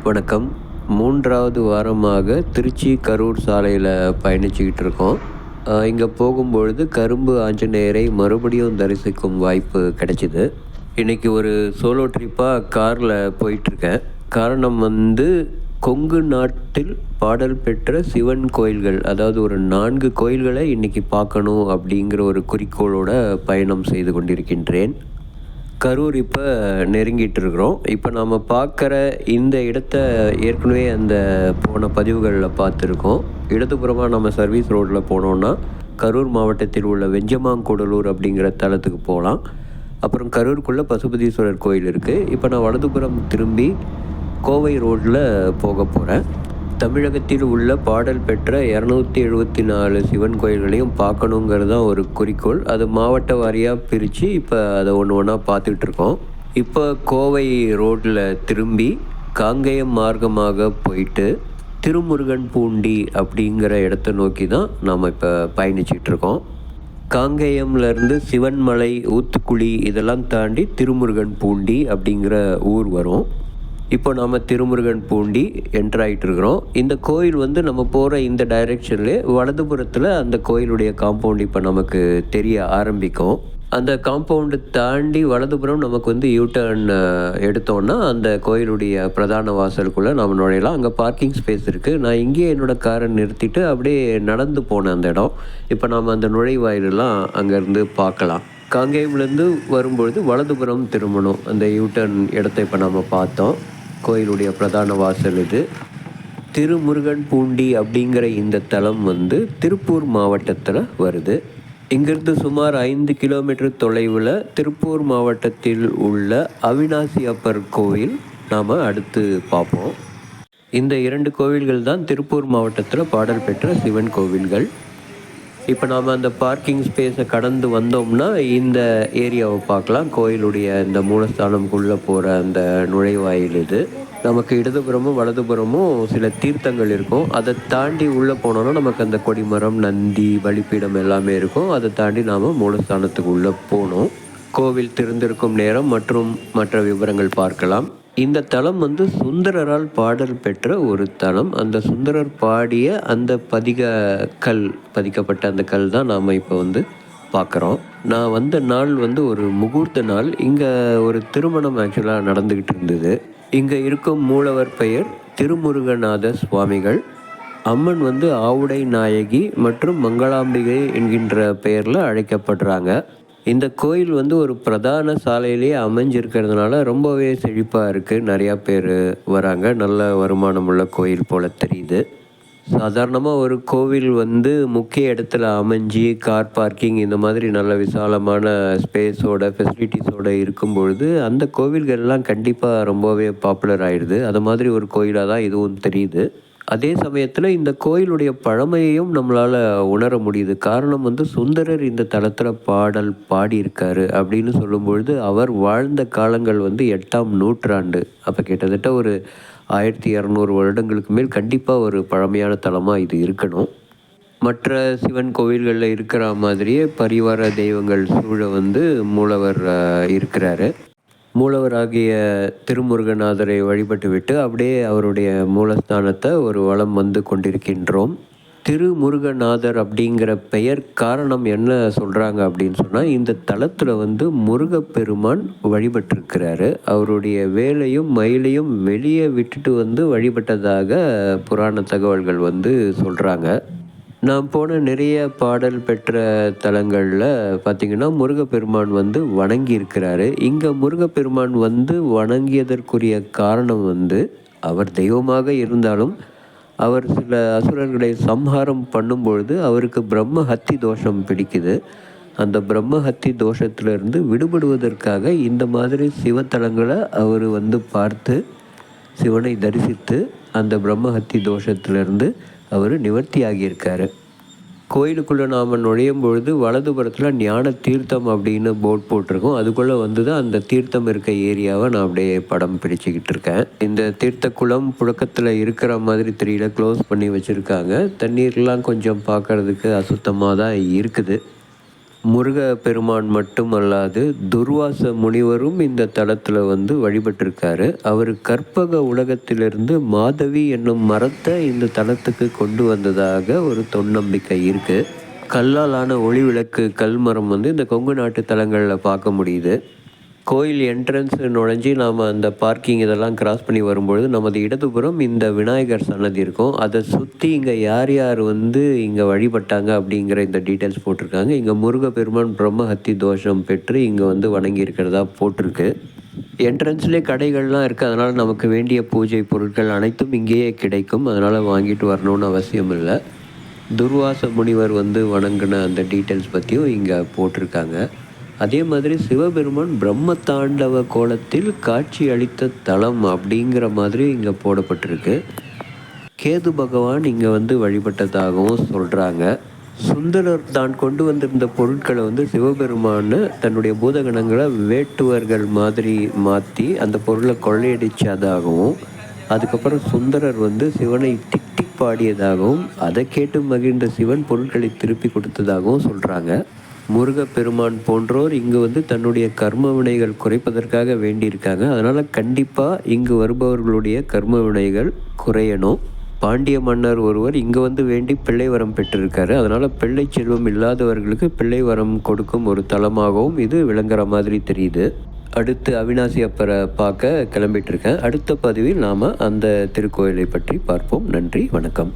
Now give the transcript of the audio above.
வணக்கம். 3வது வாரமாக திருச்சி கரூர் சாலையில பயணிச்சுக்கிட்டு இருக்கோம். இங்க போகும்பொழுது கரும்பு ஆஞ்சநேயரை மறுபடியும் தரிசிக்கும் வாய்ப்பு கிடைச்சிது. இன்னைக்கு ஒரு சோலோ ட்ரிப்பா கார்ல போயிட்டுருக்கேன். காரணம் கொங்கு நாட்டில் பாடல் பெற்ற சிவன் கோயில்கள், அதாவது ஒரு 4 கோயில்களை இன்னைக்கு பார்க்கணும் அப்படிங்கிற ஒரு குறிக்கோளோட பயணம் செய்து கொண்டிருக்கின்றேன். கரூர் இப்போ நெருங்கிட்டு இருக்கிறோம். இப்போ நாம் பார்க்குற இந்த இடத்த ஏற்கனவே அந்த போன பதிவுகளில் பார்த்துருக்கோம். இடதுபுறமாக நம்ம சர்வீஸ் ரோட்டில் போனோம்னா கரூர் மாவட்டத்தில் உள்ள வெஞ்சமாங்கூடலூர் அப்படிங்கிற தலத்துக்கு போகலாம். அப்புறம் கரூருக்குள்ளே பசுபதீஸ்வரர் கோயில் இருக்குது. இப்போ நான் வலதுபுறம் திரும்பி கோவை ரோட்டில் போக போகிறேன். தமிழகத்தில் உள்ள பாடல் பெற்ற 274 சிவன் கோயில்களையும் பார்க்கணுங்கிறது தான் ஒரு குறிக்கோள். அது மாவட்ட வாரியாக பிரித்து இப்போ அதை ஒன்று ஒன்றா பார்த்துட்ருக்கோம். இப்போ கோவை ரோட்டில் திரும்பி காங்கேயம் மார்க்கமாக போயிட்டு திருமுருகன் பூண்டி அப்படிங்கிற இடத்த நோக்கி தான் நாம் இப்போ பயணிச்சிட்ருக்கோம். காங்கேயம்லேருந்து சிவன்மலை, ஊத்துக்குழி இதெல்லாம் தாண்டி திருமுருகன் பூண்டி அப்படிங்கிற ஊர் வரும். இப்போ நாம் திருமுருகன் பூண்டி என்ட்ராகிட்டுருக்குறோம். இந்த கோயில் நம்ம போகிற இந்த டைரெக்ஷன்லேயே வலதுபுறத்தில் அந்த கோயிலுடைய காம்பவுண்ட் இப்போ நமக்கு தெரிய ஆரம்பிக்கும். அந்த காம்பவுண்டு தாண்டி வலதுபுறம் நமக்கு யூட்டர்ன் எடுத்தோன்னா அந்த கோயிலுடைய பிரதான வாசலுக்குள்ளே நாம் நுழையலாம். அங்கே பார்க்கிங் ஸ்பேஸ் இருக்குது. நான் இங்கேயே என்னோடய காரை நிறுத்திட்டு அப்படியே நடந்து போனேன் அந்த இடம். இப்போ நாம் அந்த நுழைவாயிலெலாம் அங்கேருந்து பார்க்கலாம். காங்கேயம்லேருந்து வரும்பொழுது வலதுபுறம் திரும்பணும். அந்த யூட்டர்ன் இடத்த இப்போ நம்ம பார்த்தோம். கோயிலுடைய பிரதான வாசல் இது. திருமுருகன் பூண்டி அப்படிங்கிற இந்த தலம் திருப்பூர் மாவட்டத்தில் வருது. இங்கிருந்து சுமார் 5 கிலோமீட்டர் தொலைவில் திருப்பூர் மாவட்டத்தில் உள்ள அவினாசி அப்பர் கோவில் நாம் அடுத்து பார்ப்போம். இந்த 2 கோவில்கள் தான் திருப்பூர் மாவட்டத்தில் பாடல் பெற்ற சிவன் கோவில்கள். இப்போ நாம் அந்த பார்க்கிங் ஸ்பேஸை கடந்து வந்தோம்னா இந்த ஏரியாவை பார்க்கலாம். கோயிலுடைய இந்த மூலஸ்தானம்குள்ளே போகிற அந்த நுழைவாயில் இது. நமக்கு இடதுபுறமும் வலதுபுறமும் சில தீர்த்தங்கள் இருக்கும். அதை தாண்டி உள்ளே போனோன்னா நமக்கு அந்த கொடிமரம், நந்தி, பலிப்பீடம் எல்லாமே இருக்கும். அதை தாண்டி நாம் மூலஸ்தானத்துக்கு உள்ளே போகணும். கோவில் திறந்திருக்கும் நேரம் மற்றும் மற்ற விவரங்கள் பார்க்கலாம். இந்த தலம் சுந்தரரால் பாடல் பெற்ற ஒரு தலம். அந்த சுந்தரர் பாடிய அந்த பதிக்கப்பட்ட அந்த கல் தான் நாம் இப்போ பார்க்குறோம். நான் வந்த நாள் ஒரு முகூர்த்த நாள். இங்கே ஒரு திருமணம் ஆக்சுவலாக நடந்துக்கிட்டு இருந்தது. இங்கே இருக்கும் மூலவர் பெயர் திருமுருகநாத சுவாமிகள். அம்மன் ஆவுடை நாயகி மற்றும் மங்களாம்பிகை என்கின்ற பெயரில் அழைக்கப்படுறாங்க. இந்த கோயில் ஒரு பிரதான சாலையிலேயே அமைஞ்சிருக்கிறதுனால ரொம்பவே செழிப்பாக இருக்குது. நிறையா பேர் வராங்க. நல்ல வருமானம் உள்ள கோயில் போல் தெரியுது. சாதாரணமாக ஒரு கோவில் முக்கிய இடத்துல அமைஞ்சி கார் பார்க்கிங் இந்த மாதிரி நல்ல விசாலமான ஸ்பேஸோட ஃபெசிலிட்டிஸோடு இருக்கும் பொழுது அந்த கோவில்கள்லாம் கண்டிப்பாக ரொம்பவே பாப்புலர் ஆகிடுது. அது மாதிரி ஒரு கோயிலாக தான் இதுவும் தெரியுது. அதே சமயத்தில் இந்த கோயிலுடைய பழமையையும் நம்மளால் உணர முடியுது. காரணம் சுந்தரர் இந்த தலத்தில் பாடல் பாடியிருக்காரு அப்படின்னு சொல்லும்பொழுது அவர் வாழ்ந்த காலங்கள் 8ஆம் நூற்றாண்டு. அப்போ கிட்டத்தட்ட ஒரு 1200 வருடங்களுக்கு மேல் கண்டிப்பாக ஒரு பழமையான தலமாக இது இருக்கணும். மற்ற சிவன் கோவில்களில் இருக்கிற மாதிரியே பரிவார தெய்வங்கள் சூழ மூலவர் இருக்கிறாரு. மூலவராகிய திருமுருகநாதரை வழிபட்டுவிட்டு அப்படியே அவருடைய மூலஸ்தானத்தை ஒரு வலம் கொண்டிருக்கின்றோம். திருமுருகநாதர் அப்படிங்கிற பெயர் காரணம் என்ன சொல்கிறாங்க அப்படின்னு சொன்னால், இந்த தலத்தில் முருகப்பெருமான் வழிபட்டிருக்கிறாரு. அவருடைய வேலையும் மயிலையும் வெளியே விட்டுட்டு வழிபட்டதாக புராண தகவல்கள் சொல்கிறாங்க. நான் போன நிறைய பாடல் பெற்ற தலங்களில் பார்த்திங்கன்னா முருகப்பெருமான் வணங்கி இருக்கிறாரு. இங்கே முருகப்பெருமான் வணங்கியதற்குரிய காரணம் அவர் தெய்வமாக இருந்தாலும் அவர் சில அசுரர்களை சம்ஹாரம் பண்ணும்பொழுது அவருக்கு பிரம்ம ஹத்தி தோஷம் பிடிக்குது. அந்த பிரம்ம ஹத்தி தோஷத்திலிருந்து விடுபடுவதற்காக இந்த மாதிரி சிவத்தலங்களை அவர் பார்த்து சிவனை தரிசித்து அந்த பிரம்ம ஹத்தி தோஷத்திலிருந்து அவர் நிவர்த்தி ஆகியிருக்காரு. கோயிலுக்குள்ளே நாம் நுழையும் பொழுது வலதுபுறத்தில் ஞான தீர்த்தம் அப்படின்னு போர்ட் போட்டிருக்கோம். அதுக்குள்ளே தான் அந்த தீர்த்தம் இருக்க ஏரியாவை நான் அப்படியே படம் பிடிச்சிக்கிட்டு இருக்கேன். இந்த தீர்த்த குளம் புழக்கத்தில் இருக்கிற மாதிரி தெரியல, க்ளோஸ் பண்ணி வச்சுருக்காங்க. தண்ணீர்லாம் கொஞ்சம் பார்க்குறதுக்கு அசுத்தமாக தான் இருக்குது. முருக பெருமான் மட்டுமல்லாது துர்வாச முனிவரும் இந்த தலத்தில் வந்து வழிபட்டிருக்காரு. அவர் கற்பக உலகத்திலிருந்து மாதவி என்னும் மரத்தை இந்த தலத்துக்கு கொண்டு வந்ததாக ஒரு தொன்னம்பிக்கை இருக்குது. கல்லாலான ஒளி விளக்கு கல்மரம் வந்து இந்த கொங்கு நாட்டு தலங்களில் பார்க்க முடியுது. கோயில் என்ட்ரன்ஸ் நுழைஞ்சி நாம் அந்த பார்க்கிங் இதெல்லாம் கிராஸ் பண்ணி வரும்பொழுது நமது இடதுபுறம் இந்த விநாயகர் சன்னதி இருக்கும். அதை சுற்றி இங்கே யார் யார் வந்து இங்கே வழிபட்டாங்க அப்படிங்கிற இந்த டீட்டெயில்ஸ் போட்டிருக்காங்க. இங்கே முருகப்பெருமான் பிரம்மஹத்தி தோஷம் பெற்று இங்கே வந்து வணங்கியிருக்கிறதா போட்டிருக்கு. என்ட்ரன்ஸ்லேயே கடைகள்லாம் இருக்குது. அதனால் நமக்கு வேண்டிய பூஜை பொருட்கள் அனைத்தும் இங்கேயே கிடைக்கும். அதனால் வாங்கிட்டு வரணும்னு அவசியம் இல்லை. துர்வாச முனிவர் வந்து வணங்கின அந்த டீட்டெயில்ஸ் பற்றியும் இங்கே போட்டிருக்காங்க. அதே மாதிரி சிவபெருமான் பிரம்ம தாண்டவ கோலத்தில் காட்சி அளித்த தலம் அப்படிங்கிற மாதிரி இங்கே போடப்பட்டிருக்கு. கேது பகவான் இங்கே வந்து வழிபட்டதாகவும் சொல்கிறாங்க. சுந்தரர் தான் கொண்டு வந்திருந்த பொருட்களை வந்து சிவபெருமான் தன்னுடைய பூதகணங்களை வேட்டுவர்கள் மாதிரி மாற்றி அந்த பொருளை கொள்ளையடித்ததாகவும், அதுக்கப்புறம் சுந்தரர் வந்து சிவனை திட்டி பாடியதாகவும், அதை கேட்டு மகிழ்ந்த சிவன் பொருட்களை திருப்பி கொடுத்ததாகவும் சொல்கிறாங்க. முருகப்பெருமான் போன்றோர் இங்கு வந்து தன்னுடைய கர்ம வினைகள் குறைப்பதற்காக வேண்டியிருக்காங்க. அதனால் கண்டிப்பாக இங்கு வருபவர்களுடைய கர்ம வினைகள் குறையணும். பாண்டிய மன்னர் ஒருவர் இங்கே வந்து வேண்டி பிள்ளை வரம் பெற்றிருக்காரு. அதனால் பிள்ளை செல்வம் இல்லாதவர்களுக்கு பிள்ளை வரம் கொடுக்கும் ஒரு தலமாகவும் இது விளங்குற மாதிரி தெரியுது. அடுத்து அவினாசி அப்பரை பார்க்க கிளம்பிட்டு இருக்கேன். அடுத்த பதிவில் நாம் அந்த திருக்கோயிலை பற்றி பார்ப்போம். நன்றி, வணக்கம்.